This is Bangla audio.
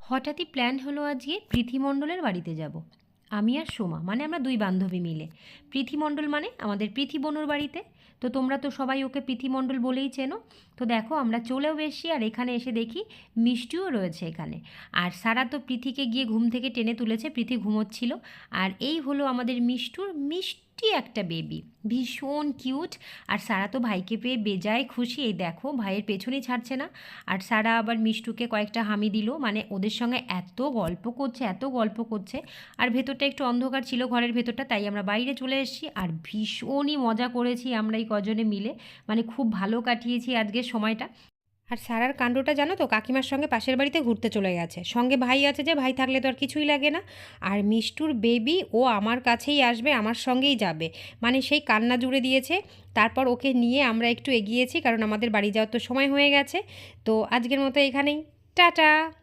হঠাৎই প্ল্যান হলো আজকে পৃথিমণ্ডলের বাড়িতে যাব। আমি আর সোমা মানে আমরা দুই বান্ধবী মিলে। পৃথিমণ্ডল মানে আমাদের পৃথিবনুর বাড়িতে। তো তোমরা তো সবাই ওকে পৃথিমণ্ডল বলেই চেনো। তো দেখো আমরা চলেও এসেছি, আর এখানে এসে দেখি মিষ্টিও রয়েছে এখানে। আর সারা তো পৃথিকে গিয়ে ঘুম থেকে টেনে তুলেছে, পৃথি ঘুমোচ্ছিল। আর এই হলো আমাদের মিষ্টুর মিষ্টি একটা বেবি, ভীষণ কিউট। আর সারা তো ভাইকে পেয়ে বেজায় খুশি, এই দেখো ভাইয়ের পেছনই ছাড়ছে না। আর সারা আবার মিষ্টুকে কয়েকটা হামি দিল, মানে ওদের সঙ্গে এত গল্প করছে, এত গল্প করছে। আর ভেতরটা একটু অন্ধকার ছিল ঘরের ভেতরটা, তাই আমরা বাইরে চলে এসেছি। আর ভীষণই মজা করেছি আমরা এই কজনে মিলে, মানে খুব ভালো কাটিয়েছি আজকের সময়টা। আর সারার কাণ্ডটা জানো তো, কাকিমার সঙ্গে পাশের বাড়িতে ঘুরতে চলে গেছে, সঙ্গে ভাই আছে, যে ভাই থাকলে তো আর কিছুই লাগে না। আর মিষ্টুর বেবি ও আমার কাছেই আসবে, আমার সঙ্গেই যাবে, মানে সেই কান্না জুড়ে দিয়েছে। তারপর ওকে নিয়ে আমরা একটু এগিয়েছি, কারণ আমাদের বাড়ি যাওয়ার তো সময় হয়ে গেছে। তো আজকের মতো এখানেই, টাটা।